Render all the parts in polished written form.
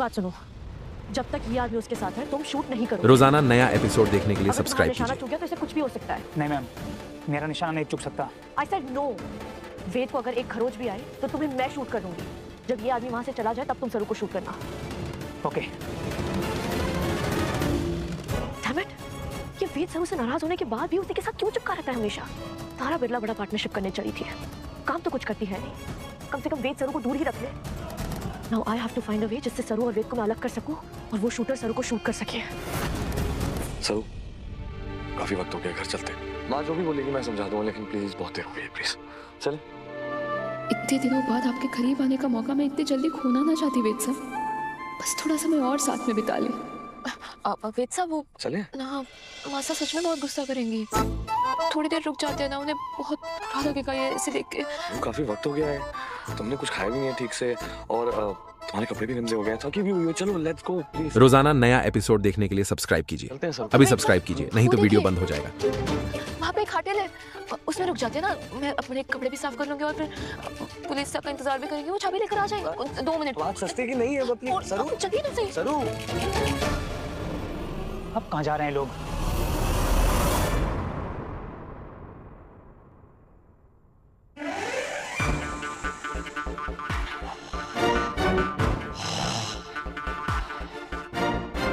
बात सुनो, जब तक ये आदमी उसके साथ है तुम शूट नहीं करो। रोजाना नया एपिसोड देखने के लिए सब्सक्राइब निशाना कीजिए। चूक गया तो इसे कुछ भी हो सकता है। नहीं मैम, मेरा निशाना नहीं चूक सकता। I said no. वेद को अगर एक खरोच भी आए तो तुम्हें मैं शूट कर दूंगी। जब ये आदमी वहां से चला जाए तब तुम सरू को शूट करना। ओके। डैम इट, ये वेद सरू से नाराज होने के बाद भी उसी के साथ क्यों चिपका रहता है हमेशा? तारा बिरला बड़ा पार्टनरशिप करने चली थी, काम तो कुछ करती है नहीं। कम से कम वेद सरू को दूर ही रख ले। Now I have to find a way जिससे सरू और वेद को मैं अलग कर सकूं और वो शूटर सरू को शूट कर सके। सरू, काफी वक्त हो गया, घर चलते। माँ जो भी बोलेगी मैं समझा दूंगा, लेकिन प्लीज बहुत देर हो गई, प्लीज चल। इतने दिनों बाद आपके करीब आने का मौका मैं इतनी जल्दी खोना ना चाहती वेद साहब। बस थोड़ा समय और साथ में बिता लें। वेद साहब वो चले ना, मासा सच में बहुत गुस्सा करेंगी। थोड़ी देर रुक जाते हैं ना, उन्हें बहुत बुरा लगेगा ये इसे देख के। काफी वक्त हो गया है, तुमने कुछ खाया भी नहीं है ठीक से, और तुम्हारे कपड़े भी गंदे हो गए। थकी भी हुई हो, चलो लेट्स गो प्लीज। रोजाना नया एपिसोड देखने के लिए सब्सक्राइब कीजिए। चलते हैं सर। अभी सब्सक्राइब कीजिए, नहीं तो वीडियो बंद हो जाएगा। वहाँ पे एक होटल है, उसमें रुक जाते हैं ना, मैं अपने कपड़े भी साफ कर लूंगी और फिर पुलिस का इंतजार भी करेंगे। वो चाबी लेकर आ जाएगा 2 मिनट। बात सस्ती की नहीं है वो, प्लीज सरू। चलिए ना सही। सरू, अब कहाँ जा रहे हैं लोग?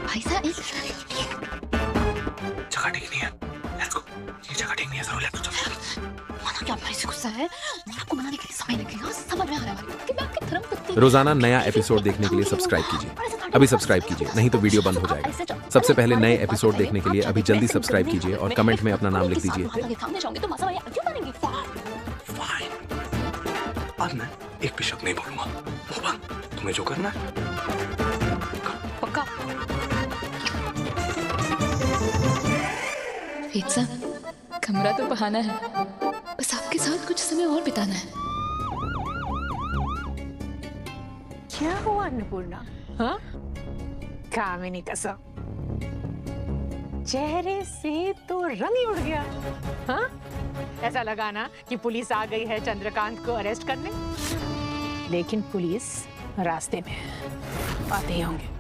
भाई साहब जगह ठीक नहीं है, लेट्स गो। ये जगह ठीक नहीं है सरू, लेट्स चलो। माना क्या भाई से गुस्सा है, आपको मनाने के लिए समय लगेगा। समझ में आ रहा है कि मैं आपकी धर्म पत्नी। रोजाना नया एपिसोड देखने के लिए सब्सक्राइब कीजिए। अभी सब्सक्राइब कीजिए, नहीं तो वीडियो बंद हो जाएगा। सबसे पहले नए एपिसोड देखने के लिए अभी जल्दी सब्सक्राइब कीजिए और कमेंट में अपना नाम लिख दीजिए। सामने जाऊंगी तो मासा भाई क्यों मानेंगी? फाइन, अब मैं एक भी शब्द नहीं बोलूंगा। बोबा, तुम्हें जो करना है पक्का? वेद साहब, कमरा तो बहाना है, बस आपके साथ कुछ समय और बिताना है। क्या हुआ अन्नपूर्णा? हाँ, कामिनी कसम, चेहरे से तो रंग ही उड़ गया। हाँ, ऐसा लगा ना कि पुलिस आ गई है चंद्रकांत को अरेस्ट करने। लेकिन पुलिस रास्ते में है, आते ही होंगे।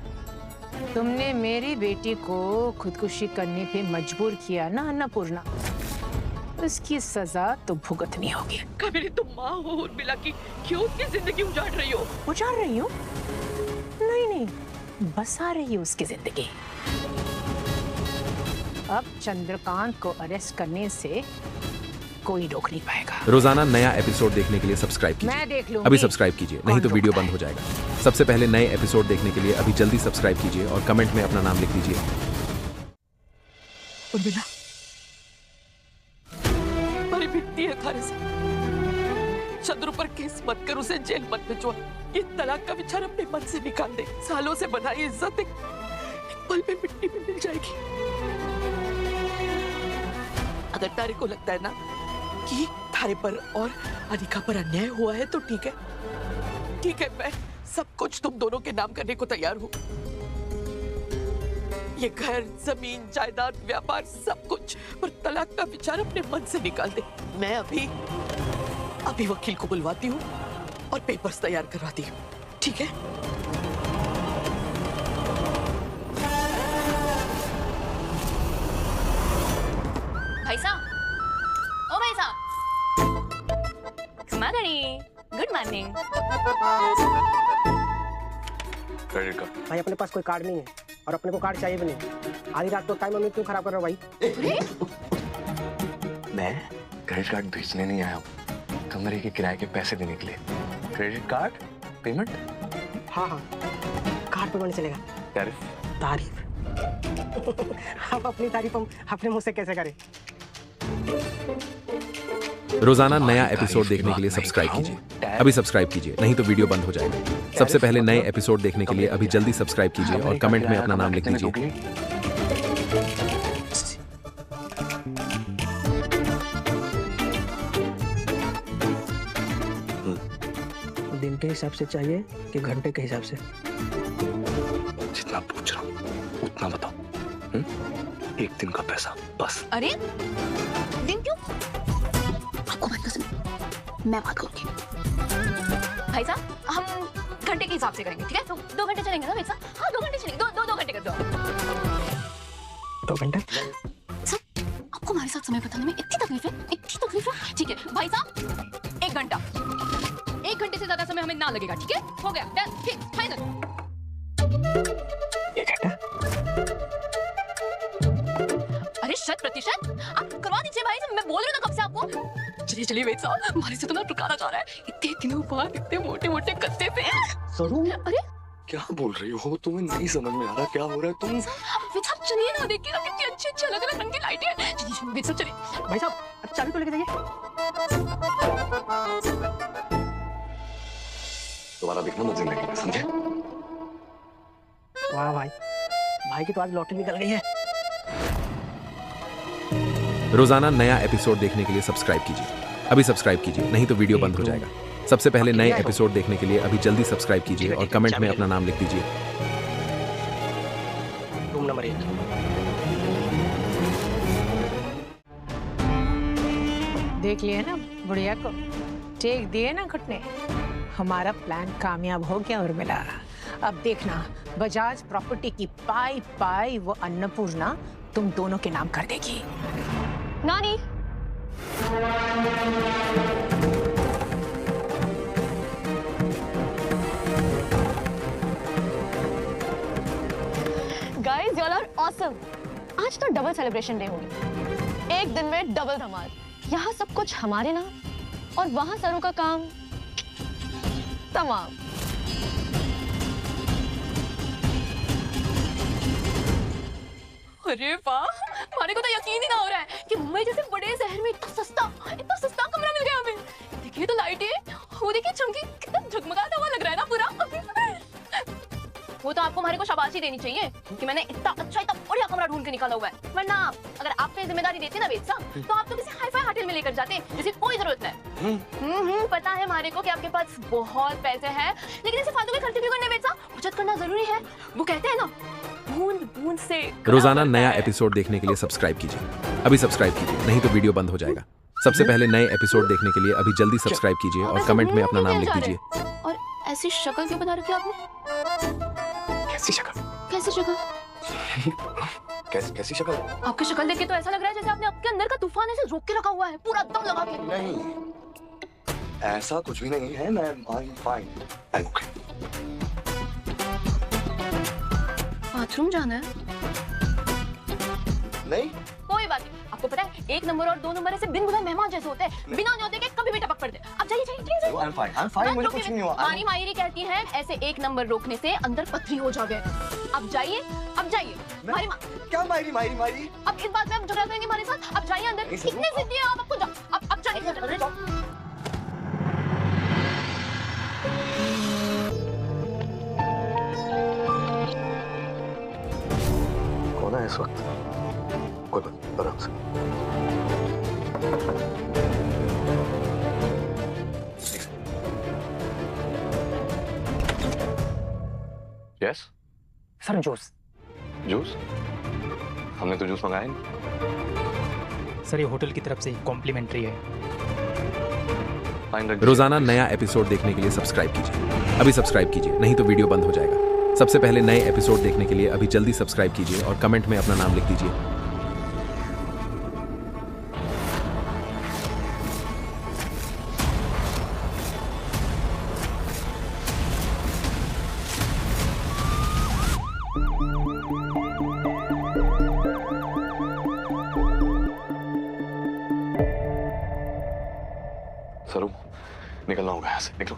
तुमने मेरी बेटी को खुदकुशी करने पे मजबूर किया ना अन्नपूर्णा, उसकी सजा तो भुगतनी होगी। कामिनी, तुम माँ हो उर्मिला की, क्यों उसकी जिंदगी उजाड़ रही हो? उजाड़ रही हूँ? नहीं नहीं, बसा रही हूँ उसकी जिंदगी। अब चंद्रकांत को अरेस्ट करने से कोई रोक नहीं पाएगा। रोजाना नया एपिसोड देखने के लिए सब्सक्राइब मैं कीजिए। देख लूंगी। अभी सब्सक्राइब कीजिए, नहीं तो कौन वीडियो रोकता बंद है? हो जाएगा। सबसे पहले नए एपिसोड देखने के लिए अभी जल्दी सब्सक्राइब कीजिए और कमेंट में अपना नाम लिख दीजिए। उर्मिला, बड़ी भिड़ती है थारे से। चंद्रू पर केस मत कर, उसे जेल मत भिजवा। ये तलाक का विचार अपने मन से निकाल दे। सालों से बनाई इज्जत एक पल में मिट्टी में मिल जाएगी। अगर तारे को लगता है ना कि थारे पर और अनिका पर अन्याय हुआ है तो ठीक है, ठीक है, मैं सब कुछ तुम दोनों के नाम करने को तैयार हूँ। ये घर, जमीन, जायदाद, व्यापार, सब कुछ, पर तलाक का विचार अपने मन से निकाल दे। मैं अभी वकील को बुलवाती हूँ और पेपर्स तैयार करवाती हूँ, ठीक है? भाई साहब, ओ भाई साहब, गुड मॉर्निंग। Credit card. भाई अपने पास कोई कार्ड नहीं है और अपने को कार्ड चाहिए भी नहीं। आधी रात को टाइम हमें क्यों खराब कर रहे हो भाई? मैं क्रेडिट कार्ड बेचने नहीं आया हूँ, कमरे के किराए के पैसे देने के लिए। Credit card payment? हाँ हाँ, कार्ड पेमेंट चलेगा। तारीफ? तारीफ? अब अपनी तारीफ हम अपने मुंह से कैसे करें? रोजाना नया एपिसोड देखने के लिए सब्सक्राइब कीजिए। अभी सब्सक्राइब कीजिए, नहीं तो वीडियो बंद हो जाएगा। सबसे पहले नए एपिसोड देखने के लिए अभी जल्दी सब्सक्राइब कीजिए और कमेंट में अपना नाम लिख दीजिए। दिन के हिसाब से चाहिए कि घंटे के हिसाब से? जितना पूछ रहा हूँ उतना बताओ। एक दिन का पैसा बस। अरे दिन क्यों? आपको बात कर, मैं बात करूंगी। भाई साहब, हम घंटे के हिसाब से करेंगे, ठीक है? तो 2 घंटे चलेंगे ना वेद साहब? हाँ 2 घंटे चलेंगे, दो घंटे कर दो। 2 घंटे? सर, आपको हमारे साथ समय बिताने में इतनी तकलीफ है? ठीक है भाई साहब, 1 घंटा। 1 घंटे से ज्यादा समय हमें ना लगेगा, ठीक है? हो गया, डन, फिक्स, फाइनल। 1 घंटा? अरे 100%? आप करवा दीजिए भाई, मैं बोल रही हूँ ना कब से आपको। चलिए वेद साहब, हमारे से तो ना प्रकारा जा रहा है। इतने दिनों बाद इतने मोटे कत्ते पे। अरे क्या बोल रही हो? तुम्हें नहीं समझ में आ रहा क्या हो रहा है? तुम वेद साहब चलिए ना, देखिए ना कितनी अच्छी अलग अलग रंग की लाइटें हैं। चलिए वेद साहब चलिए। भाई साहब चाबी तो लेके जाइए। दोबारा देखना मत जिंदगी में, समझे? वाह भाई की तो आज लॉटरी निकल गई है। रोजाना नया एपिसोड देखने के लिए सब्सक्राइब कीजिए। अभी सब्सक्राइब कीजिए, नहीं तो वीडियो बंद हो जाएगा। सबसे पहले नए एपिसोड देखने के लिए अभी जल्दी सब्सक्राइब कीजिए और कमेंट में अपना नाम लिख दीजिए। Room number 1। देख लिए ना बुढ़िया को, टेक दिए ना घुटने। हमारा प्लान कामयाब हो गया उर्मिला। अब देखना, बजाज प्रॉपर्टी की पाई वो अन्नपूर्णा तुम दोनों के नाम कर देगी। नानी, guys you all are awesome. आज तो डबल सेलिब्रेशन डे होगी, एक दिन में डबल धमाल। यहाँ सब कुछ हमारे नाम और वहां सरों का काम तमाम। अरे वाह, हमारे को तो यकीन ही ना हो रहा है कि मुंबई जैसे बड़े शहर में इतना सस्ता कमरा मिल गया हमें। देखिए तो लाइटें, वो देखिए चमकी, कितना झगमगाता हुआ लग रहा है ना पूरा। वो तो आपको हमारे को शाबाशी देनी चाहिए कि मैंने इतना अच्छा इतना बढ़िया कमरा ढूंढ के निकाला हुआ है। वरना अगर आप पे जिम्मेदारी देते ना वेद साहब, तो आप तो किसी हाई-फाई होटल में लेकर जाते जिसकी कोई जरूरत नहीं। पता है हमारे को कि आपके पास बहुत पैसे हैं, लेकिन ऐसे फालतू के खर्चे क्यों करने वेद साहब? बचत करना जरूरी है। वो कहते हैं ना, बूंद बूंद से रोजाना नया एपिसोड देखने के लिए सब्सक्राइब कीजिए। अभी सब्सक्राइब कीजिए, नहीं तो वीडियो बंद हो जाएगा। सबसे पहले नए एपिसोड देखने के लिए अभी जल्दी सब्सक्राइब कीजिए और कमेंट में अपना नाम लिख दीजिए। और ऐसी शक्ल क्यों बना रखी आपने? कैसी शक्ल? कैसी शक्ल? कैसी शक्ल? आपकी शक्ल देख के तो ऐसा लग रहा है जैसे आपने आपके अंदर का तूफान ऐसे रोक के रखा हुआ है, पूरा दम लगा के। नहीं, ऐसा कुछ भी नहीं है। मैं फाइन। बाथरूम जाना है? नहीं, कोई बात नहीं। आपको पता है 1 नंबर और 2 नंबर ऐसे बिन बुलाए मेहमान जैसे होते हैं, बिना न्योते के कभी भी टपक पड़ते हैं। अब जाइए। I'm fine, मुझे कुछ नहीं हुआ। मारी मायरी कहती है ऐसे 1 नंबर रोकने से अंदर पथरी हो जावे। अब जाइए। क्या मारी? अब इस बात में आप झगड़ा करेंगे हमारे साथ? अब जाइए अंदर। कितने जिद्दी हैं आप? आपको अब जाइए। कौन है इस वक्त? कोई बात, आराम से। Yes sir juice. जूस? हमने तो जूस मंगाया नहीं। सर ये होटल की तरफ से कॉम्प्लीमेंट्री है। रोजाना नया एपिसोड देखने के लिए सब्सक्राइब कीजिए। अभी सब्सक्राइब कीजिए, नहीं तो वीडियो बंद हो जाएगा। सबसे पहले नए एपिसोड देखने के लिए अभी जल्दी सब्सक्राइब कीजिए और कमेंट में अपना नाम लिख दीजिए। सरू, निकलना होगा यहाँ से। निकलो।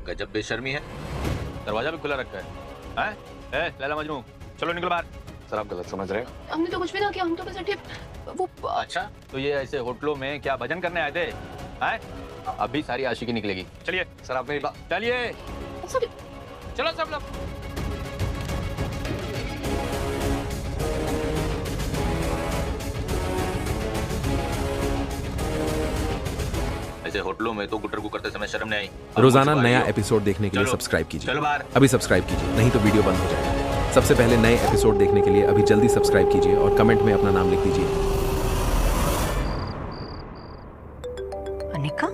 गजब बेशर्मी है, दरवाजा भी खुला रखा है। लैला मजनू, चलो निकलो बाहर। सर आप गलत समझ रहे हो। हमने तो कुछ भी ना किया, हम तो बस ऐसे वो। अच्छा, तो ये ऐसे होटलों में क्या भजन करने आए थे? हैं? अभी सारी आशिकी निकलेगी। चलिए सर आप मेरी बात। चलिए, चलो सब लोग। ऐसे होटलों में तो गुटर को करते समय शर्म नहीं आई। रोजाना नया एपिसोड देखने के लिए सब्सक्राइब कीजिए। चलो बाहर। अभी सब्सक्राइब कीजिए, नहीं तो वीडियो बंद हो जाएगा। सबसे पहले नए एपिसोड देखने के लिए अभी जल्दी सब्सक्राइब कीजिए और कमेंट में अपना नाम लिख दीजिए। Anika,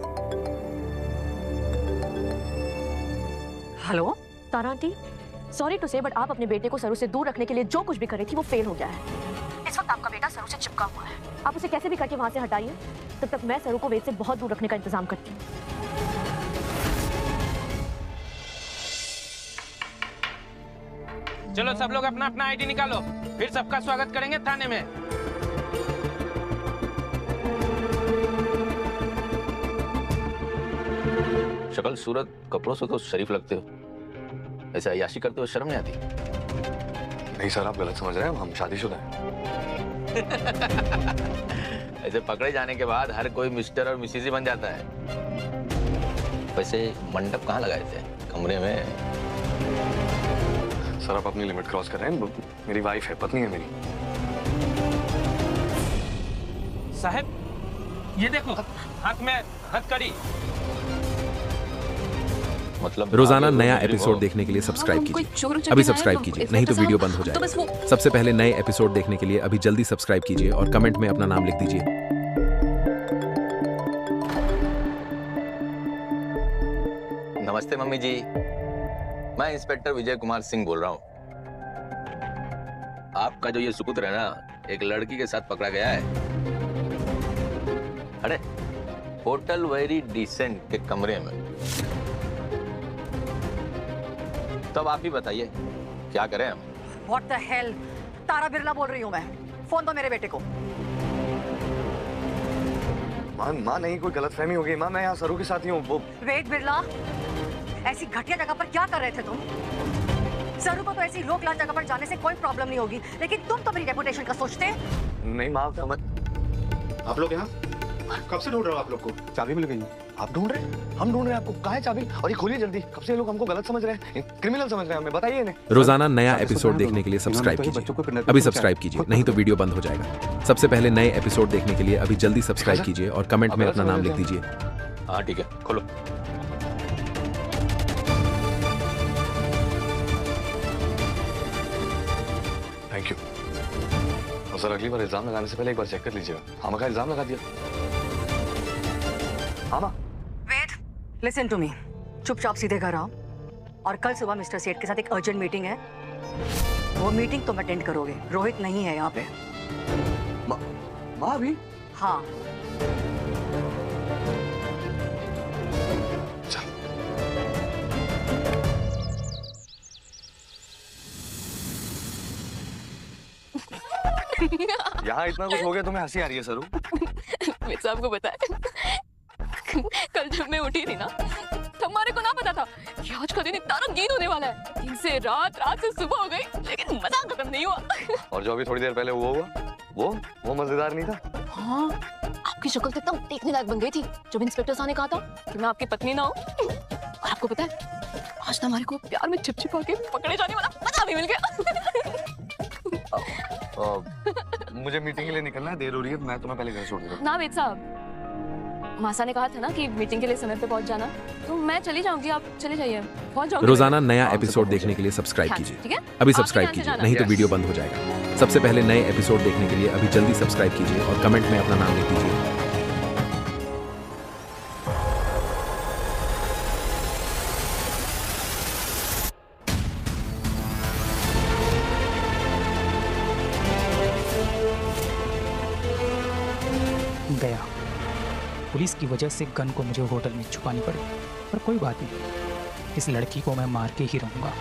hello Tara aunty, sorry to say but आप अपने बेटे को सरू से दूर रखने के लिए जो कुछ भी कर रही थी वो फेल हो गया है। इस वक्त आपका बेटा सरू से चिपका हुआ है। आप उसे कैसे भी करके वहां से हटाइए, तब तक मैं सरू को वेद से बहुत दूर रखने का इंतजाम करती हूँ। चलो सब लोग अपना अपना आईडी निकालो, फिर सबका स्वागत करेंगे थाने में। शक्ल सूरत कपड़ों से तो शरीफ लगते हो, ऐसे अय्याशी करते हो शर्म नहीं आती? नहीं सर, आप गलत समझ रहे हैं, हम शादीशुदा हैं। ऐसे पकड़े जाने के बाद हर कोई मिस्टर और मिसेज ही बन जाता है। वैसे मंडप कहाँ लगाए थे? कमरे में? सर आप अपनी लिमिट क्रॉस कर रहे हैं। मेरी वाइफ है, पत्नी है मेरी। साहब ये देखो, हाथ में हथकड़ी। मतलब रोजाना नया एपिसोड देखने के लिए सब्सक्राइब कीजिए। अभी सब्सक्राइब कीजिए, नहीं तो वीडियो बंद हो जाएगा। सबसे पहले नए एपिसोड देखने के लिए अभी जल्दी सब्सक्राइब कीजिए और कमेंट में अपना नाम लिख दीजिए। नमस्ते मम्मी जी, मैं इंस्पेक्टर विजय कुमार सिंह बोल रहा हूँ। आपका जो ये सुपुत्र है ना, एक लड़की के साथ पकड़ा गया है। अरे होटल वेरी डिसेंट के कमरे में। तब आप ही बताइए क्या करें हम? व्हाट द हेल, तारा बिरला बोल रही हूँ मैं। फोन दो मेरे बेटे को। माँ नहीं, कोई गलतफहमी हो गई माँ, मैं यहाँ सरू के साथ ही हूँ। वो वेद बिरला, ऐसी घटिया जगह पर क्या कर रहे थे तुम? सरू को तो ऐसी लोक लाल जगह पर जाने से कोई प्रॉब्लम नहीं होगी, लेकिन तुम तो मेरी रेपुटेशन का सोचते। नहीं माँ, आप लोग यहाँ कब से ढूंढ रहे हो? आप लोग को चाबी मिल गई। आप ढूंढ रहे हैं? हम ढूंढ रहे हैं आपको। कहाँ है चाबी? और ये खोलिए जल्दी। कब से ये लोग हमको गलत समझ रहे हैं, क्रिमिनल समझ रहे हैं हमें। बताइए इन्हें। रोजाना नया एपिसोड देखने के लिए सब्सक्राइब कीजिए। अभी सब्सक्राइब कीजिए, नहीं तो वीडियो बंद हो जाएगा। सबसे पहले नए एपिसोड देखने के लिए अभी जल्दी सब्सक्राइब कीजिए और कमेंट में अपना नाम लिख दीजिए। हाँ ठीक है, खोलो। Thank you. और सर अगली बार इल्जाम लगाने से पहले एक बार चेक कर लीजिएगा। हम का इल्जाम लगा दिया। हाँ माँ। वेद, लिसन टू मी। चुपचाप सीधे घर आओ और कल सुबह मिस्टर सेठ के साथ एक अर्जेंट मीटिंग है। वो मीटिंग तुम अटेंड करोगे। रोहित नहीं है यहाँ पे। माँ भी? हाँ। यहाँ इतना कुछ हो गया, तुम्हें हंसी आ रही है सरू? मैं सबको पता है। कल जब मैं उठी थी ना, तो हमारे को ना पता था कि आज का दिन इतना रंगीन होने वाला है। दिन से रात, रात से सुबह हो गई, लेकिन मजा खत्म नहीं हुआ। और जो अभी थोड़ी देर पहले हुआ वो मजेदार नहीं था? हाँ, आपकी शक्ल तो एकदम देखने लायक बन गई थी जब इंस्पेक्टर साहब ने कहा था कि मैं आपकी पत्नी ना हूँ। और आपको पता है, आज ना हमारे को प्यार में छिप-छिपा के पकड़े जाने वाला मजा भी मिल गया। मुझे मीटिंग के लिए निकलना है, देर हो रही है। मैं तुम्हें पहले घर छोड़ दूंगा। ना वेद साहब, मासा ने कहा था ना कि मीटिंग के लिए समय पे पहुंच जाना, तो मैं चली जाऊंगी, आप चले जाइए, पहुंच जाऊंगी। रोजाना नया एपिसोड देखने के लिए सब्सक्राइब कीजिए। अभी सब्सक्राइब कीजिए, नहीं तो वीडियो बंद हो जाएगा। सबसे पहले नए एपिसोड देखने के लिए अभी जल्दी सब्सक्राइब कीजिए और कमेंट में अपना नाम लिख दीजिए। गया। पुलिस की वजह से गन को मुझे होटल में छुपानी पड़ी, पर कोई बात नहीं, इस लड़की को मैं मार के ही रहूंगा।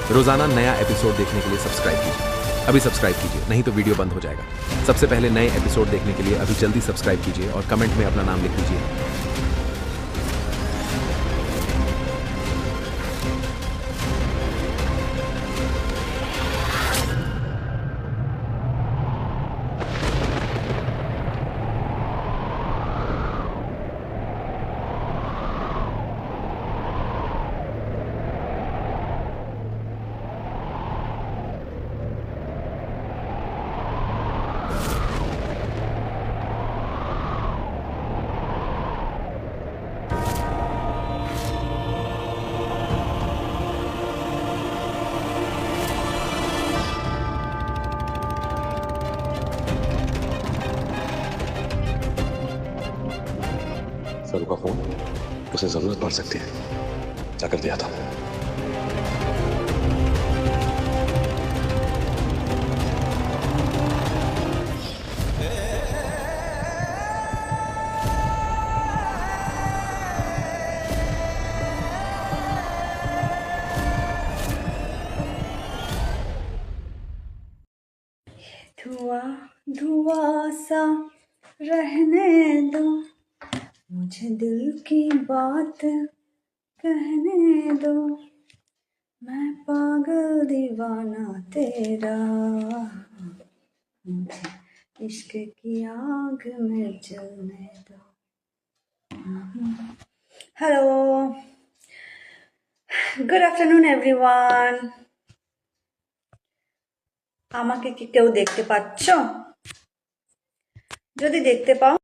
रोजाना नया एपिसोड देखने के लिए सब्सक्राइब कीजिए। अभी सब्सक्राइब कीजिए, नहीं तो वीडियो बंद हो जाएगा। सबसे पहले नए एपिसोड देखने के लिए अभी जल्दी सब्सक्राइब कीजिए और कमेंट में अपना नाम लिख दीजिए। उसे जरूरत पड़ सकती है, जाकर दिया था। धुआं धुआं सा रहने दो, मुझे दिल की बात कहने दो, मैं पागल दीवाना तेरा, मुझे इश्क की आग में जलने दो। Hello, good afternoon everyone. আমাকে কি কেউ দেখতে পাচ্ছ? যদি দেখতে পাও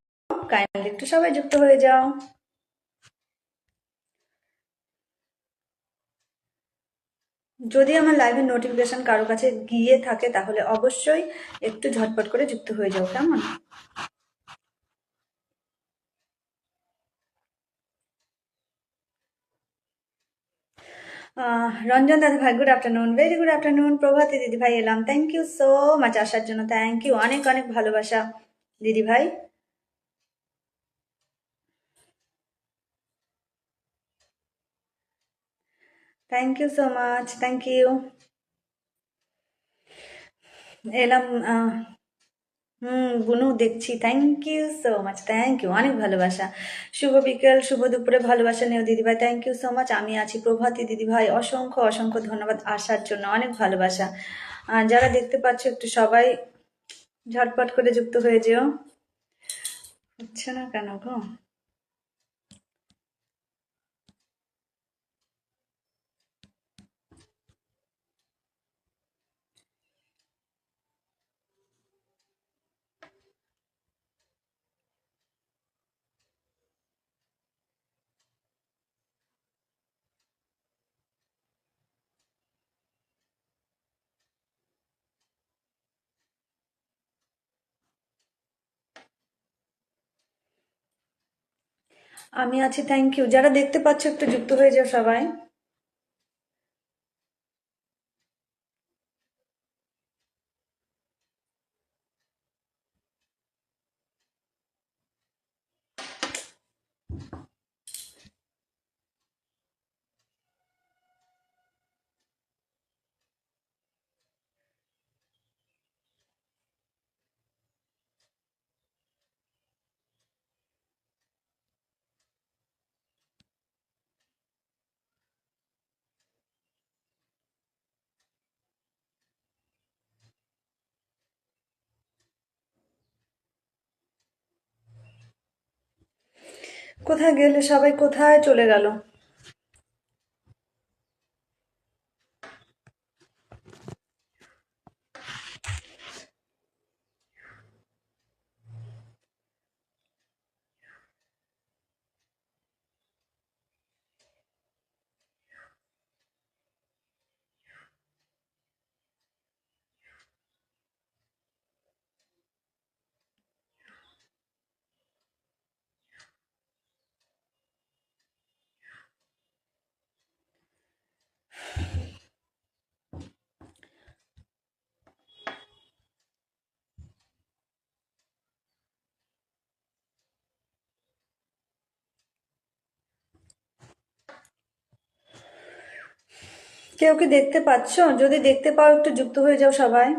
কাইন্ডলি একটু সবাই যুক্ত হয়ে যাও। যদি আমার লাইভের নোটিফিকেশন কারো কাছে গিয়ে থাকে তাহলে অবশ্যই একটু ঝটপট করে যুক্ত হয়ে যাও, কেমন? রঞ্জন দাদা ভাই good afternoon, very good afternoon. Prabhati দিদি ভাই এলাম, থ্যাংক ইউ সো মাচ আসার জন্য, থ্যাংক ইউ, অনেক অনেক ভালোবাসা দিদি ভাই। Thank you so much, thank you. এলাম বুনু দেখছি, thank you so much, thank you, অনেক ভালোবাসা। শুভ বিকেল, শুভ দুপুরে ভালোবাসা নিও দিদিভাই, থ্যাংক ইউ সো মাচ। আমি আছি প্রভাতী দিদিভাই, অসংখ্য অসংখ্য ধন্যবাদ আসার জন্য, অনেক ভালোবাসা। যারা দেখতে পাচ্ছ একটু সবাই ঝটপট করে যুক্ত হয়ে যেও। হচ্ছে না কেন গো? আমি আছি, থ্যাংক ইউ। যারা দেখতে পাচ্ছ একটু যুক্ত হয়ে যাও সবাই। কোথায় গেলে সবাই, কোথায় চলে গেল? কেউ কি দেখতে পাচ্ছ? যদি দেখতে পাও একটু যুক্ত হয়ে যাও সবাই।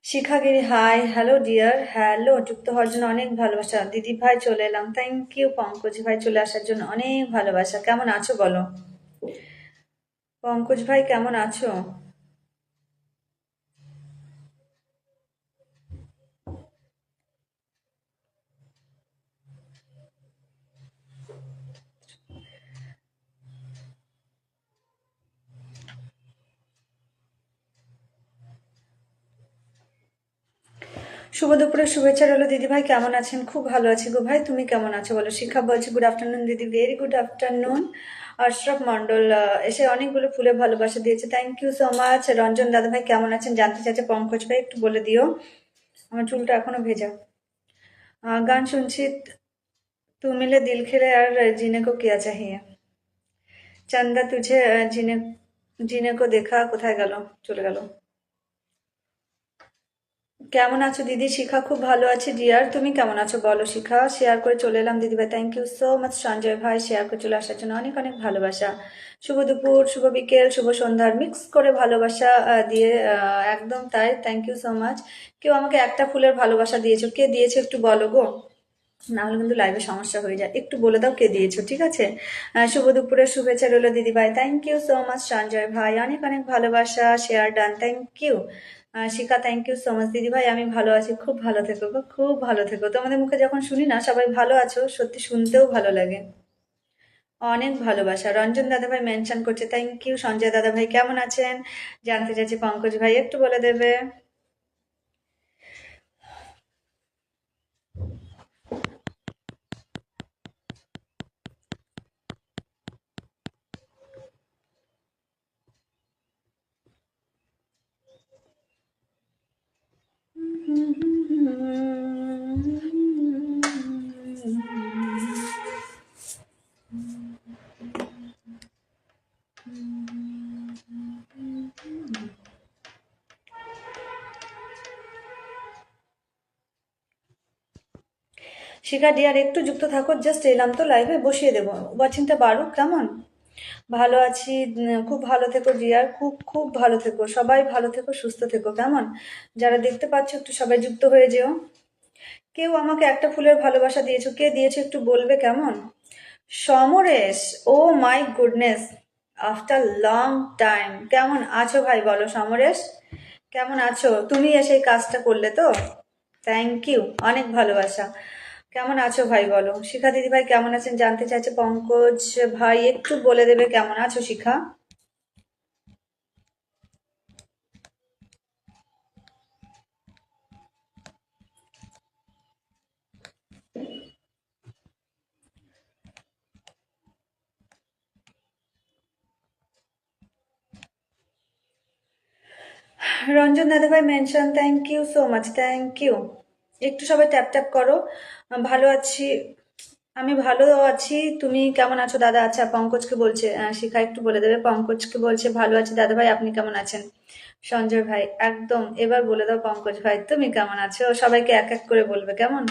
শিখাগিরি হাই, হ্যালো ডিয়ার, হ্যালো। যুক্ত হওয়ার জন্য অনেক ভালোবাসা দিদি ভাই, চলে এলাম, থ্যাংক ইউ। পঙ্কজ ভাই চলে আসার জন্য অনেক ভালোবাসা। কেমন আছো বলো পঙ্কজ ভাই, কেমন আছো? শুভ দুপুরের শুভেচ্ছা রইলো দিদি ভাই, কেমন আছেন? খুব ভালো আছি গো ভাই, তুমি কেমন আছো বলো? শিখা বলছে গুড আফটারনুন দিদি, very good afternoon. Ashraf Mondal এসে অনেকগুলো ফুলে ভালোবাসা দিয়েছে, thank you so much. Ranjan দাদা ভাই কেমন আছেন জানতে চাইছে, পঙ্কজ ভাই একটু বলে দিও, আমার চুলটা এখনো ভেজা। গান শুনছি, तू मिले दिल खिले और जीने को क्या चाहिए, चंदा तुझे जीने जीने को देखा কোথায় গেল, চলে গেল। কেমন আছো দিদি? শিখা খুব ভালো আছি ডিয়ার, তুমি কেমন আছো বলো শিখা। শেয়ার করে চলে এলাম দিদি ভাই, thank you so much. Sanjay ভাই শেয়ার করে চলে আসার জন্য অনেক অনেক ভালোবাসা। শুভ দুপুর, শুভ বিকেল, শুভ সন্ধ্যার মিক্স করে ভালোবাসা দিয়ে একদম তাই, থ্যাংক ইউ সো মাচ। কেউ আমাকে একটা ফুলের ভালোবাসা দিয়েছো, কে দিয়েছো একটু বলো গো, না হলে কিন্তু লাইভে সমস্যা হয়ে যায়, একটু বলে দাও কে দিয়েছো, ঠিক আছে। শুভ দুপুরের শুভেচ্ছা রইলো দিদি ভাই, thank you so much. Sanjay ভাই অনেক অনেক ভালোবাসা, share done, thank you. Shikha thank you so much দিদি ভাই, আমি ভালো আছি, খুব ভালো থেকো গো, খুব ভালো থেকো। তোমাদের মুখে যখন শুনি না সবাই ভালো আছো, সত্যি শুনতেও ভালো লাগে, অনেক ভালোবাসা। রঞ্জন দাদা ভাই মেনশন করছে, থ্যাংক ইউ। সঞ্জয় দাদা ভাই কেমন আছেন জানতে চাইছি, পঙ্কজ ভাই একটু বলে দেবে। শিখা ডিয়ার একটু যুক্ত থাকো, জাস্ট এলাম তো লাইভে, বসিয়ে দেবো, ওয়াচিংটা বাড়ুক কেমন। ভালো আছি, খুব ভালো থেকো ডিয়ার, খুব খুব ভালো থেকো, সবাই ভালো থেকো, সুস্থ থেকো কেমন। যারা দেখতে পাচ্ছ একটু সবাই যুক্ত হয়ে যেও। কেউ আমাকে একটা ফুলের ভালোবাসা দিয়েছো, কে দিয়েছো একটু বলবে কেমন। Samaresh, oh my goodness, after long time, কেমন আছো ভাই বলো সমরেশ, কেমন আছো তুমি, এসে এই কাজটা করলে তো, থ্যাংক ইউ, অনেক ভালোবাসা। কেমন আছো ভাই বলো। শিখা দিদি ভাই কেমন আছেন জানতে চাইছে পঙ্কজ ভাই, একটু বলে দেবে কেমন আছো শিখা। রঞ্জন দাদা ভাই mention, thank you so much, thank you. একটু সবাই ট্যাপ ট্যাপ করো। ভালো আছি, আমি ভালো আছি, তুমি কেমন আছো দাদা। আচ্ছা পঙ্কজকে বলছে, শিখা একটু বলে দেবে, পঙ্কজকে বলছে ভালো আছি দাদা ভাই, আপনি কেমন আছেন। সঞ্জয় ভাই একদম, এবার বলে দাও পঙ্কজ ভাই তুমি কেমন আছো, সবাইকে এক এক করে বলবে কেমন।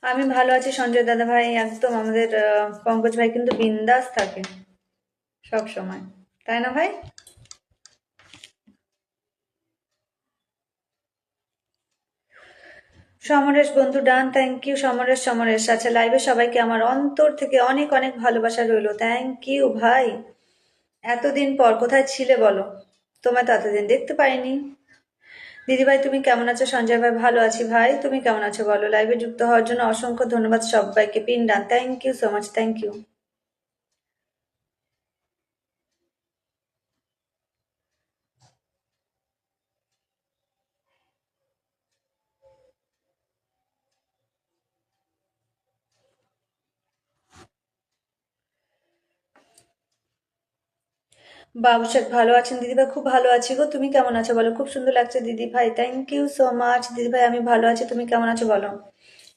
আমি ভালো আছি সঞ্জয় দাদা ভাই, একদম আমাদের পঙ্কজ ভাই কিন্তু বিন্দাস থাকে সব সময়, তাই না ভাই। সমরেশ বন্ধু ডান, থ্যাংক ইউ সমরেশ। সমরেশ আচ্ছা, লাইভে সবাইকে আমার অন্তর থেকে অনেক অনেক ভালোবাসা রইলো, থ্যাংক ইউ ভাই। এতদিন পর কোথায় ছিলে বলো, তোমায় তো এতদিন দেখতে পাইনি। দিদি ভাই তুমি কেমন আছো। সঞ্জয় ভাই ভালো আছি ভাই, তুমি কেমন আছো বলো। লাইভে যুক্ত হওয়ার জন্য অসংখ্য ধন্যবাদ সবাইকে, pin done, thank you so much, thank you. Babu Sheikh ভালো আছেন দিদি ভাই, খুব ভালো আছি গো, তুমি কেমন আছো বলো। খুব সুন্দর লাগছে দিদি ভাই, থ্যাংক ইউ সো মাচ। দিদি ভাই আমি ভালো আছি, তুমি কেমন আছো বলো।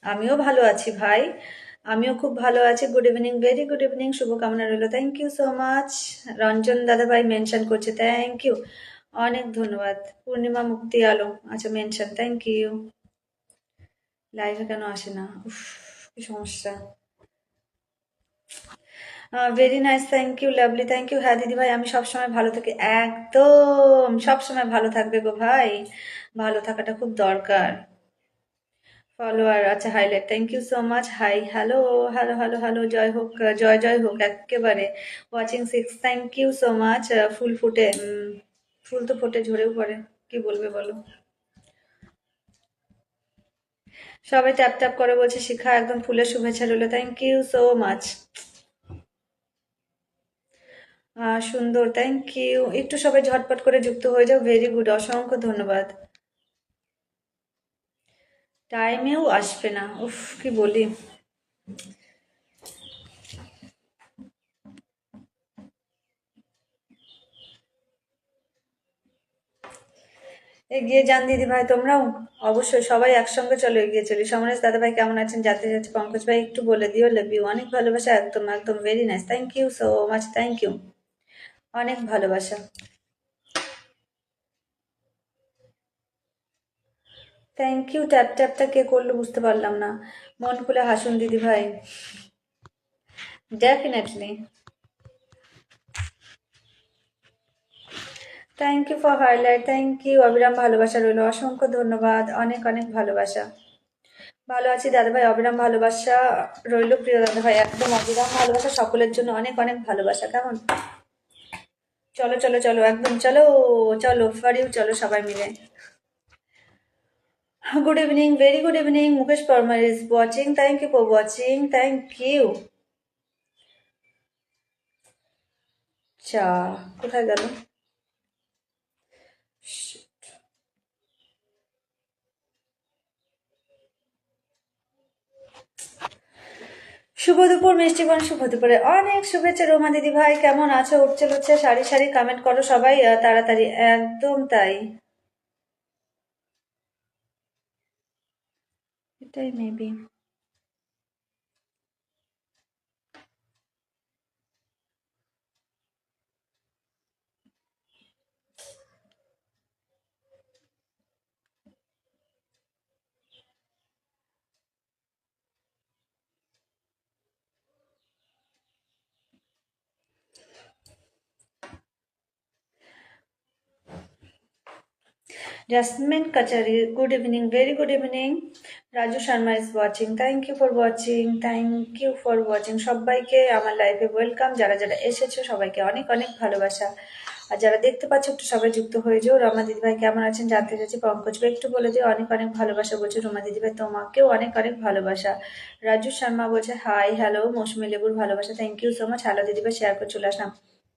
আমিও ভালো আছি ভাই, আমিও খুব ভালো আছি। Good evening, very good evening, শুভকামনা রইল, thank you so much. Ranjan দাদা ভাই মেনশন করছে, থ্যাংক ইউ, অনেক ধন্যবাদ। পূর্ণিমা মুক্তি আলো আচ্ছা মেনশন, থ্যাংক ইউ। লাইভে কেন আসে না, উফ কি সমস্যা। Very nice, thank you lovely, thank you. হ্যাঁ দিদি ভাই আমি সবসময় ভালো থাকি, একদম সবসময় ভালো থাকবে গো ভাই, ভালো থাকাটা খুব দরকার। ফলোয়ার আচ্ছা highlight, thank you so much. Hi hello hello hello hello, জয় হোক জয় জয় হোক একেবারে। Watching 6, thank you so much. ফুল ফুটে, ফুল তো ফুটে ঝরেও পড়ে, কি বলবে বলো। সবাই ট্যাপ ট্যাপ করে বলছে শিখা একদম ফুলের শুভেচ্ছা রইল, থ্যাংক ইউ সো মাচ। সুন্দর, থ্যাংক ইউ। একটু সবাই ঝটপট করে যুক্ত হয়ে যাও, ভেরি গুড, অসংখ্য ধন্যবাদ। টাইমেও আসবে না, উফ কি বলি। এগিয়ে যান দিদি ভাই, তোমরাও অবশ্যই সবাই একসঙ্গে চলো, এগিয়ে চলি। সমরেশ দাদা ভাই কেমন আছেন জানতে চাচ্ছি। পঙ্কজ ভাই একটু বলে দিও, লাভ ইউ, অনেক ভালোবাসা, একদম একদম very nice, thank you so much, thank you, অনেক ভালোবাসা। Thank you. ট্যাপ ট্যাপটা কে করলো বুঝতে পারলাম না, মন খুলে হাসুন দিদি ভাই, definitely. Thank you for highlight, thank you. অবিরাম ভালোবাসা রইল, অসংখ্য ধন্যবাদ, অনেক অনেক ভালোবাসা। ভালো আছি দাদা ভাই, অবিরাম ভালোবাসা রইল প্রিয় দাদা ভাই, একদম অবিরাম ভালোবাসা সকলের জন্য, অনেক অনেক ভালোবাসা। কেমন, চলো চলো চলো, একদম চলো চলো ফর ইউ, চলো সবাই মিলে। Good evening, very good evening. Mukesh Parmar is watching, thank you for watching, thank you. চা কোথায় গেল? শুভ দুপুর মিষ্টি বোন, শুভ দুপুরে অনেক শুভেচ্ছা। রোমা দিদি ভাই কেমন আছো? উঠছে লুচ্ছে সারি সারি কমেন্ট করো সবাই তাড়াতাড়ি, একদম তাই, এটাই maybe. Jasmine Kachari, good evening, very good evening. Raju Sharma is watching, thank you for watching, thank you for watching. সবাইকে আমার লাইভে ওয়েলকাম, যারা যারা এসেছো সবাইকে অনেক অনেক ভালোবাসা, আর যারা দেখতে পাচ্ছ একটু সবাই যুক্ত হয়ে যাও। রমা দিদি ভাই কেমন আছেন জানতে চাচ্ছি। পঙ্কজ ভাই একটু বলে দিও, অনেক অনেক ভালোবাসা বলছে। রমা দিদি ভাই তোমাকেও অনেক অনেক ভালোবাসা। রাজু শর্মা বলছে হাই হ্যালো, মৌসুমি লেবুর ভালোবাসা, thank you so much. Hello দিদি ভাই, শেয়ার করে চলে আসলাম,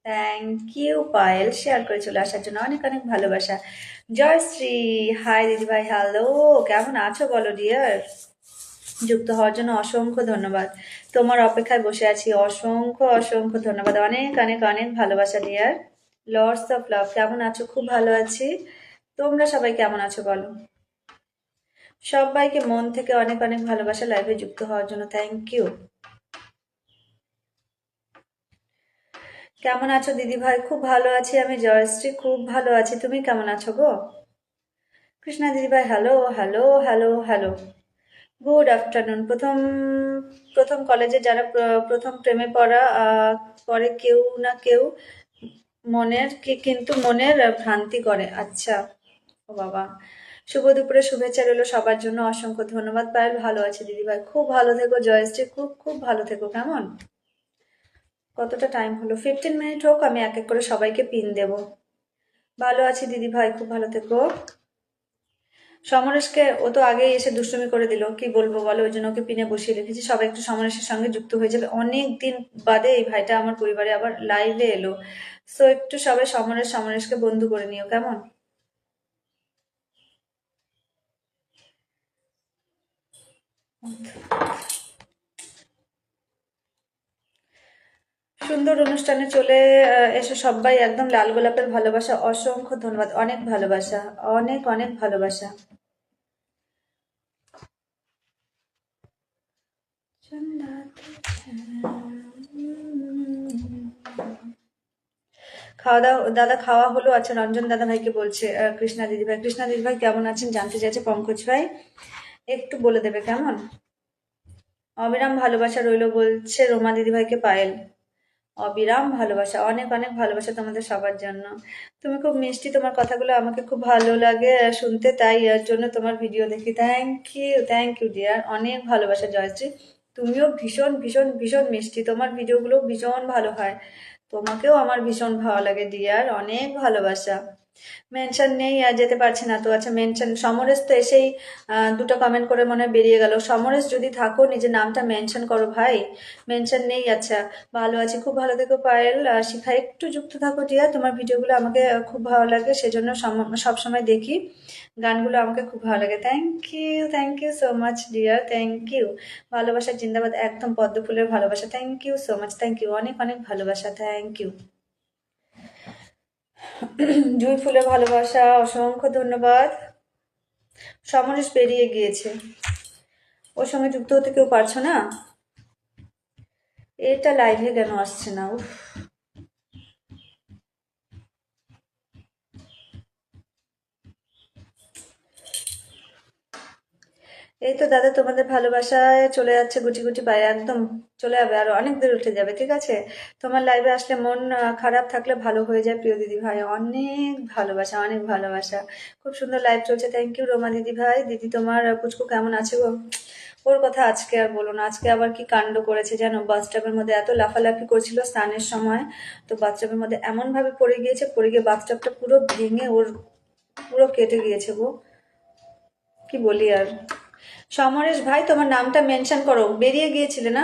থ্যাংক ইউ পায়েল, শেয়ার করে চলে আসার জন্য অনেক অনেক ভালোবাসা। জয়শ্রী, হাই দিদি ভাই, হ্যালো, কেমন আছো বলো ডিয়ার। যুক্ত হওয়ার জন্য অসংখ্য ধন্যবাদ, তোমার অপেক্ষায় বসে আছি, অসংখ্য অসংখ্য ধন্যবাদ, অনেক অনেক অনেক ভালোবাসা ডিয়ার। লর্ডস অফ লাভ, কেমন আছো? খুব ভালো আছি, তোমরা সবাই কেমন আছো বলো। সবাইকে মন থেকে অনেক অনেক ভালোবাসা, লাইভে যুক্ত হওয়ার জন্য থ্যাংক ইউ। কেমন আছো দিদি ভাই? খুব ভালো আছি আমি জয়শ্রী, খুব ভালো আছি, তুমি কেমন আছো গো? কৃষ্ণা দিদি ভাই hello hello hello hello, good afternoon. প্রথম প্রথম কলেজে যারা প্রথম প্রেমে পড়া পরে কেউ না কেউ মনের কিন্তু মনের ভ্রান্তি করে, আচ্ছা ও বাবা। শুভ দুপুরে শুভেচ্ছা রইল সবার জন্য, অসংখ্য ধন্যবাদ। পায়েল ভালো আছে দিদি ভাই, খুব ভালো থেকো জয়শ্রী, খুব খুব ভালো থেকো। কেমন, কতটা টাইম হলো? 15 মিনিট হোক, আমি এক এক করে সবাইকে পিন দেব। ভালো আছি দিদি ভাই, খুব ভালো থেকো। সমরেশকে ও তো আগেই এসে দুষ্টুমি করে দিল, কি বলবো বলো, ওই জন্য ওকে পিনে বসিয়ে রেখেছি। সবাই একটু সমরেশের সঙ্গে যুক্ত হয়ে যাবে, অনেক দিন বাদে এই ভাইটা আমার পরিবারে আবার লাইভে এলো, সো একটু সবাই সমরেশকে বন্ধু করে নিও, কেমন। সুন্দর অনুষ্ঠানে চলে এসে সবাই একদম লাল গোলাপের ভালোবাসা, অসংখ্য ধন্যবাদ, অনেক ভালোবাসা, অনেক অনেক ভালোবাসা। খাওয়া দাওয়া দাদা খাওয়া হলো? আচ্ছা, রঞ্জন দাদা ভাইকে বলছে কৃষ্ণা দিদি ভাই। কৃষ্ণা দিদি ভাই কেমন আছেন জানতে চাইছে পঙ্কজ ভাই, একটু বলে দেবে কেমন। অবিরাম ভালোবাসা রইল বলছে রোমা দিদি ভাইকে পায়েল, অবিরাম ভালোবাসা, অনেক অনেক ভালোবাসা তোমাদের সবার জন্য। তুমি খুব মিষ্টি, তোমার কথাগুলো আমাকে খুব ভালো লাগে শুনতে, তাই এর জন্য তোমার ভিডিও দেখি, থ্যাংক ইউ ডিয়ার, অনেক ভালোবাসা জয়শ্রী। তুমিও ভীষণ ভীষণ ভীষণ মিষ্টি, তোমার ভিডিওগুলো ভীষণ ভালো হয়, তোমাকেও আমার ভীষণ ভালো লাগে ডিয়ার, অনেক ভালোবাসা। মেনশন নেই আর যেতে পারছি না তো। আচ্ছা মেনশন সমরেশ তো এসেই দুটো কমেন্ট করে মনে হয় বেরিয়ে গেল। সমরেশ যদি থাকো নিজের নামটা মেনশন করো ভাই, মেনশন নেই। আচ্ছা ভালো আছি, খুব ভালো থেকো পায়েল। শিখা একটু যুক্ত থাকো টিয়া, তোমার ভিডিওগুলো আমাকে খুব ভালো লাগে, সেজন্য সবসময় দেখি, গানগুলো আমাকে খুব ভালো লাগে। Thank you so much dear, thank you. ভালোবাসা জিন্দাবাদ, একদম পদ্ম ফুলের ভালোবাসা। Thank you so much, thank you, অনেক অনেক ভালোবাসা, থ্যাংক ইউ। জুই ফুলের ভালোবাসা, অসংখ্য ধন্যবাদ। সমরেশ বেরিয়ে গিয়েছে, ওর সঙ্গে যুক্ত হতে কেউ পারছো না? এটা লাইভে কেন আসছে না? উফ, এই তো দাদা তোমাদের ভালোবাসায় চলে যাচ্ছে গুটি গুটি পায়ে, একদম চলে যাবে, আরো অনেক দূর উঠে যাবে। ঠিক আছে, তোমার লাইভে আসলে মন খারাপ থাকলে ভালো হয়ে যায় প্রিয় দিদি ভাই। অনেক ভালোবাসা, অনেক ভালোবাসা। খুব সুন্দর লাইভ চলছে, থ্যাংক ইউ রোমা দিদি ভাই। দিদি তোমার পুচকু কেমন আছে গো? ওর কথা আজকে আর বলো না, আজকে আবার কি কাণ্ড করেছে জানো, বাথটাবের মধ্যে এত লাফালাফি করছিল স্নানের সময়, তো বাথটাবের মধ্যে এমন ভাবে পড়ে গিয়েছে, পড়ে গিয়ে বাথটাবটা পুরো ভেঙে ওর পুরো কেটে গিয়েছে গো, কি বলি আর। সমরেশ ভাই তোমার নামটা মেনশন করো, বেরিয়ে গিয়েছিলে না,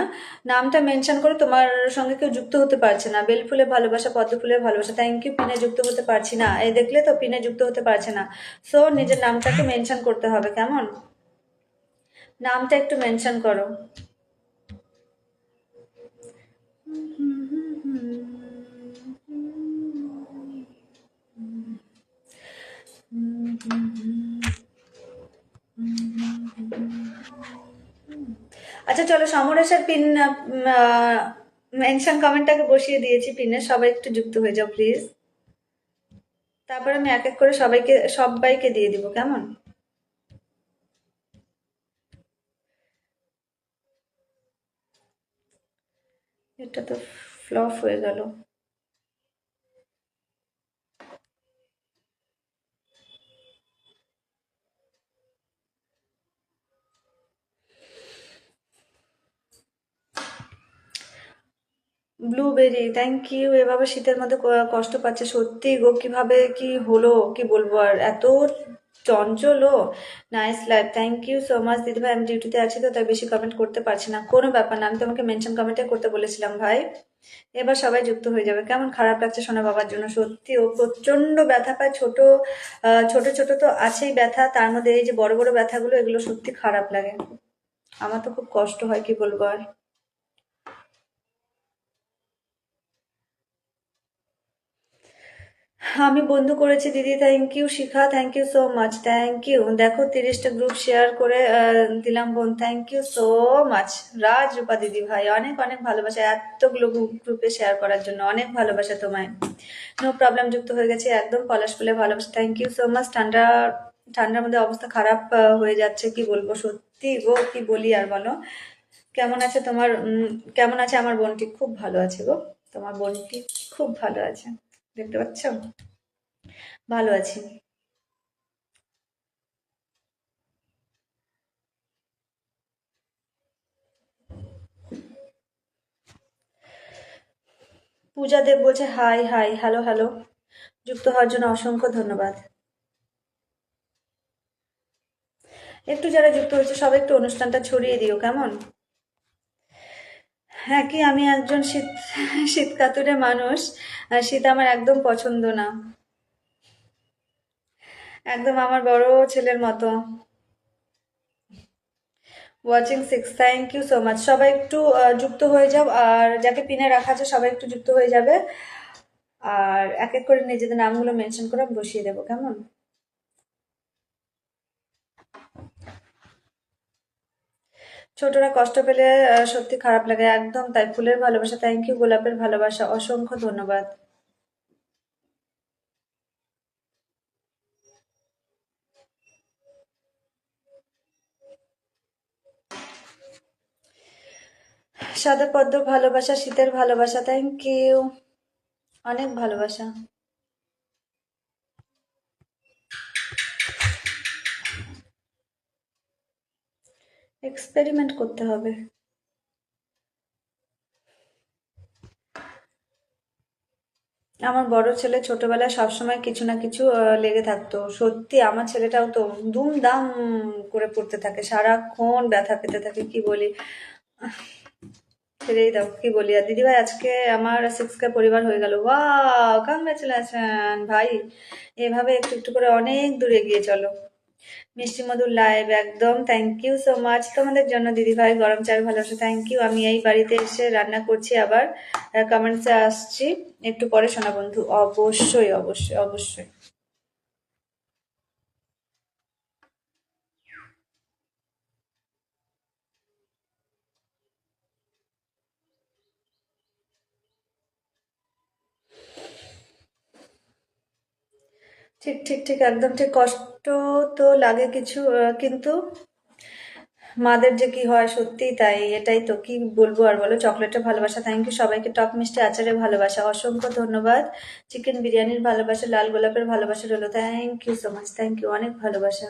নামটা মেনশন করো, তোমার সঙ্গে কেউ যুক্ত হতে পারছে না। বেল ফুলের ভালোবাসা, পদ্ম ফুলের ভালোবাসা, থ্যাংক ইউ। পিনে যুক্ত হতে পারছি না, এই দেখলে তো, পিনে যুক্ত হতে পারছে না। সো নিজের নামটাকে মেনশন করতে হবে, কেমন? নামটা একটু মেনশন করো। আচ্ছা চলো, সমরেশের পিন মেনশন কমেন্টটাকে বসিয়ে দিয়েছি পিনে, সবাই একটু যুক্ত হয়ে যাও প্লিজ, তারপরে আমি এক এক করে সবাইকে দিয়ে দিব, কেমন? এটা তো ফ্লপ হয়ে গেল। Blueberry, thank you. এভাবে শীতের মধ্যে কষ্ট পাচ্ছে সত্যি গো, কিভাবে কি হলো কি বলবো আর, এত চঞ্চল। Nice life, thank you so much দিদি ভাই। আমি ডিউটিতে আছি তো তাই বেশি কমেন্ট করতে পারছি না, কোনো ব্যাপার না, আমি তোমাকে মেনশন কমেন্টে করতে বলেছিলাম ভাই। এবার সবাই যুক্ত হয়ে যাবে, কেমন? খারাপ লাগছে সোনা বাবার জন্য সত্যি, ও প্রচন্ড ব্যথা পায়। ছোট ছোট ছোট তো আছেই ব্যথা, তার মধ্যে এই যে বড় বড় ব্যথাগুলো, এগুলো সত্যি খারাপ লাগে, আমার তো খুব কষ্ট হয়, কি বলবো আর। আমি বন্ধু করেছি দিদি, thank you. Shikha, thank you so much, thank you. দেখো 30টা গ্রুপ শেয়ার করে দিলাম বোন, thank you so much. Raj Rupa দিদি ভাই, অনেক অনেক ভালোবাসা এতগুলো গ্রুপে শেয়ার করার জন্য, অনেক ভালোবাসা তোমায়। নো প্রবলেম, যুক্ত হয়ে গেছে একদম পলাশ ফুলে ভালোবাসা, থ্যাংক ইউ সো মাচ। ঠান্ডার মধ্যে অবস্থা খারাপ হয়ে যাচ্ছে, কি বলবো সত্যি গো, কি বলি আর বলো। কেমন আছে তোমার কেমন আছে আমার বোনটি? খুব ভালো আছে গো, তোমার বোনটি খুব ভালো আছে, দেখতে পাচ্ছ, ভালো আছি। পূজা দেব বলছে হাই হাই, হ্যালো হ্যালো, যুক্ত হওয়ার জন্য অসংখ্য ধন্যবাদ। একটু যারা যুক্ত হয়েছে সবাই একটু অনুষ্ঠানটা ছড়িয়ে দিও, কেমন? হ্যাঁ, কি আমি একজন শীত কাতুরে মানুষ, আর শীত আমার একদম পছন্দ না, একদম আমার বড় ছেলের মতো। Watching 6, thank you so much. সবাই একটু যুক্ত হয়ে যাও, আর যাকে পিনে রাখা আছে সবাই একটু যুক্ত হয়ে যাবে, আর এক এক করে নিজেদের নামগুলো মেনশন করে আমি বসিয়ে দেবো, কেমন? ছোটরা কষ্ট পেলে সত্যি খারাপ লাগে, একদম তাই। ফুলের ভালোবাসা, থ্যাংক ইউ। গোলাপের ভালোবাসা, অসংখ্য ধন্যবাদ। সাদা পদ্ম ভালোবাসা, শীতের ভালোবাসা, থ্যাংক ইউ, অনেক ভালোবাসা। এক্সপেরিমেন্ট করতে হবে। আমার বড় ছেলে ছোটবেলায় সবসময় কিছু না কিছু লেগে থাকতো। সত্যি আমার ছেলেটাও তো দুমদাম করে পড়তে থাকে, সারাক্ষণ ব্যথা পেতে থাকে। কি বলি, ছেড়েই দাও, কি বলি। আর দিদিভাই আজকে আমার 6K পরিবার হয়ে গেল। ওয়াও, কংগ্রেচুলেশন ভাই। এভাবে একটু একটু করে অনেক দূর এগিয়ে চলো। মিষ্টি মধুর লাইভ একদম, থ্যাংক ইউ সো মাচ তোমাদের জন্য দিদিভাই। গরম চায়ের ভালোবাসা, থ্যাংক ইউ। আমি এই বাড়িতে এসে রান্না করছি, আবার কমেন্টসে আসছি, একটু পরে শোনা বন্ধু। অবশ্যই অবশ্যই অবশ্যই। ঠিক ঠিক ঠিক, একদম ঠিক। কষ্ট তো লাগে কিছু, কিন্তু মাদের যে কি হয়, সত্যি তাই। এটাই তো, কি বলবো আর বলো। চকলেটের ভালোবাসা, থ্যাংক ইউ সবাইকে। টক মিষ্টি আচারের ভালোবাসা, অসংখ্য ধন্যবাদ। চিকেন বিরিয়ানির ভালোবাসা, লাল গোলাপের ভালোবাসা রইলো, thank you so much, thank you, অনেক ভালোবাসা।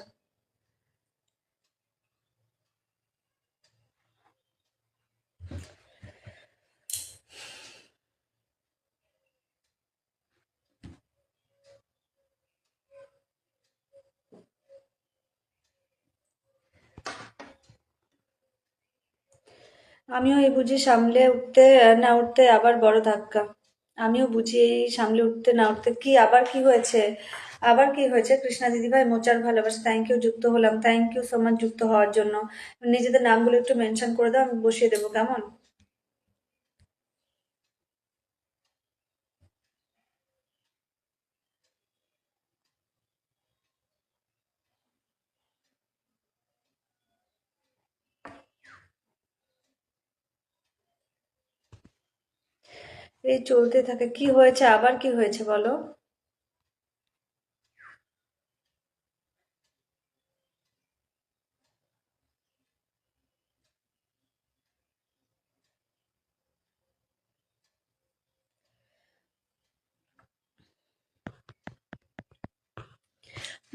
আমিও এই বুঝি সামলে উঠতে না উঠতে আবার বড় ধাক্কা। আমিও বুঝি এই সামলে উঠতে না উঠতে কি আবার কি হয়েছে, আবার কি হয়েছে। কৃষ্ণা দিদিভাই মোচার ভালোবাসা, থ্যাংক ইউ, যুক্ত হলাম, থ্যাংক ইউ সো মাচ যুক্ত হওয়ার জন্য। নিজেদের নামগুলো একটু মেনশন করে দাও, আমি বসিয়ে দেবো, কেমন। এই চলতে থাকে। কি হয়েছে, আবার কি হয়েছে বলো।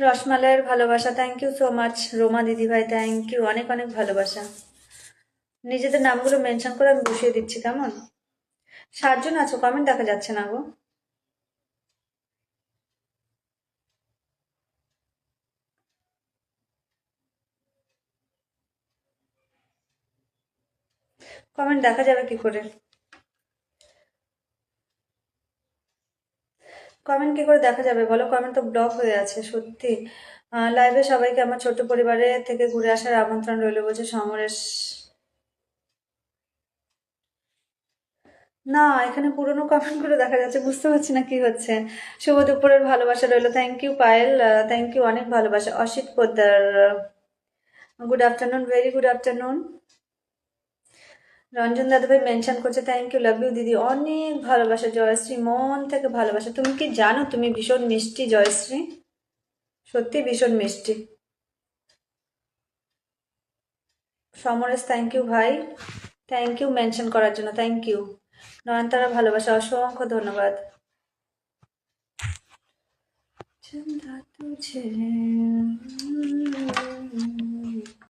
রসমালাইয়ের ভালোবাসা, thank you so much. Roma দিদিভাই, থ্যাংক ইউ, অনেক অনেক ভালোবাসা। নিজেদের নামগুলো মেনশন করে আমি বসিয়ে দিচ্ছি, কেমন। 7 জন আছো, কমেন্ট দেখা যাচ্ছে না গো। কমেন্ট দেখা যাবে কি করে, কমেন্ট কি করে দেখা যাবে বলো। কমেন্ট তো ব্লক হয়ে আছে সত্যি। লাইভে সবাইকে আমার ছোট্ট পরিবারে থেকে ঘুরে আসার আমন্ত্রণ রইল, বলছে সমরেশ। না, এখানে পুরোনো কমেন্ট গুলো দেখা যাচ্ছে, বুঝতে পারছি না কি হচ্ছে। শুভ দুপুরের ভালোবাসা রইলো, thank you Payel, thank you, অনেক ভালোবাসা। Asit Poddar, good afternoon, very good afternoon. Ranjan দাদাভাই মেনশন করছে, থ্যাংক ইউ, লাভ ইউ দিদি, অনেক ভালোবাসা। জয়শ্রী, মন থেকে ভালোবাসা। তুমি কি জানো তুমি ভীষণ মিষ্টি জয়শ্রী, সত্যি ভীষণ মিষ্টি। সমরেশ, থ্যাংক ইউ ভাই, থ্যাংক ইউ মেনশন করার জন্য, থ্যাংক ইউ। নয়নতারা ভালোবাসা, অসংখ্য ধন্যবাদ। চন্দা তুঝে